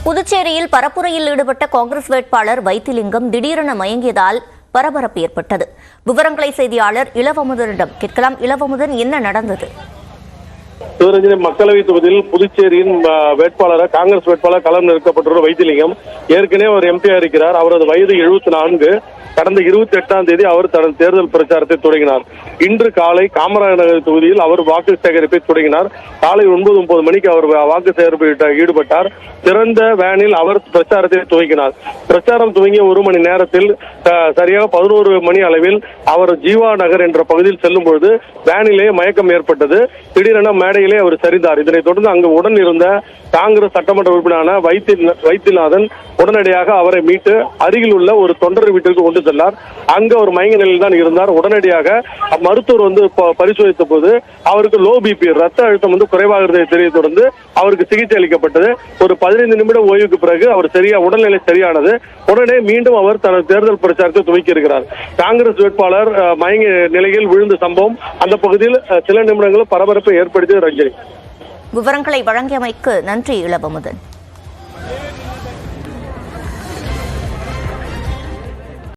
புதுச்சேரியில் பரப்புரையில் ஈடுபட்ட காங்கிரஸ் வேட்பாளர் வைத்திலிங்கம் திடீரென மயங்கியதால் பரபரப்பு ஏற்பட்டது. விவரங்களை செய்தியாளர் இளவமுதனிடம் கேட்கலாம். இளவமுதன், என்ன நடந்தது? சிவரஞ்சனி மக்களவை தொகுதியில் புதுச்சேரியின் காங்கிரஸ் வேட்பாளர் களம் நிறுத்தப்பட்டுள்ள வைத்திலிங்கம் ஏற்கனவே அவர் எம்பியா இருக்கிறார். அவரது வயது 74. கடந்த 28ஆம் தேதி அவர் தனது தேர்தல் பிரச்சாரத்தை தொடங்கினார். இன்று காலை காமராஜர் நகர் தொகுதியில் அவர் வாக்கு சேகரிப்பை தொடங்கினார். காலை 9:30 மணிக்கு அவர் வாக்கு சேகரிப்பில் ஈடுபட்டார். திறந்த வேனில் அவர் பிரச்சாரத்தை துவங்கினார். பிரச்சாரம் துவங்கிய 1 மணி நேரத்தில் சரியாக 11 மணி அளவில் அவர் ஜீவா நகர் என்ற பகுதியில் செல்லும் பொழுது வேனிலே மயக்கம் ஏற்பட்டது. திடீரென மேடையிலே அவர் சரிந்தார். இதனைத் தொடர்ந்து அங்கு உடன் இருந்த காங்கிரஸ் சட்டமன்ற உறுப்பினரான வைத்தியநாதன் உடனடியாக அவரை மீட்டு அருகில் உள்ள ஒரு தொண்டர் வீட்டிற்கு கொண்டு சென்றார். அங்கு அவர் மயங்க நிலையில் தான் இருந்தார். உடனடியாக மருத்துவர் பரிசோதித்த போது அவருக்கு லோ பிபி, ரத்த அழுத்தம் குறைவாக இருந்ததை தெரிய தொடர்ந்து அவருக்கு சிகிச்சை அளிக்கப்பட்டது. ஒரு 15 நிமிட ஓய்வுக்கு பிறகு அவர் உடல்நிலை சரியானது. உடனே மீண்டும் அவர் தனது தேர்தல் பிரச்சாரத்தை துவக்கி இருக்கிறார். காங்கிரஸ் வேட்பாளர் மயங்கிய நிலையில் விழுந்த சம்பவம் அந்த பகுதியில் சில நிமிடங்கள் பரபரப்பை ஏற்படுத்தியது. ரஞ்சனி, விவரங்களை வழங்கியமைக்கு நன்றி இளவமுதன்.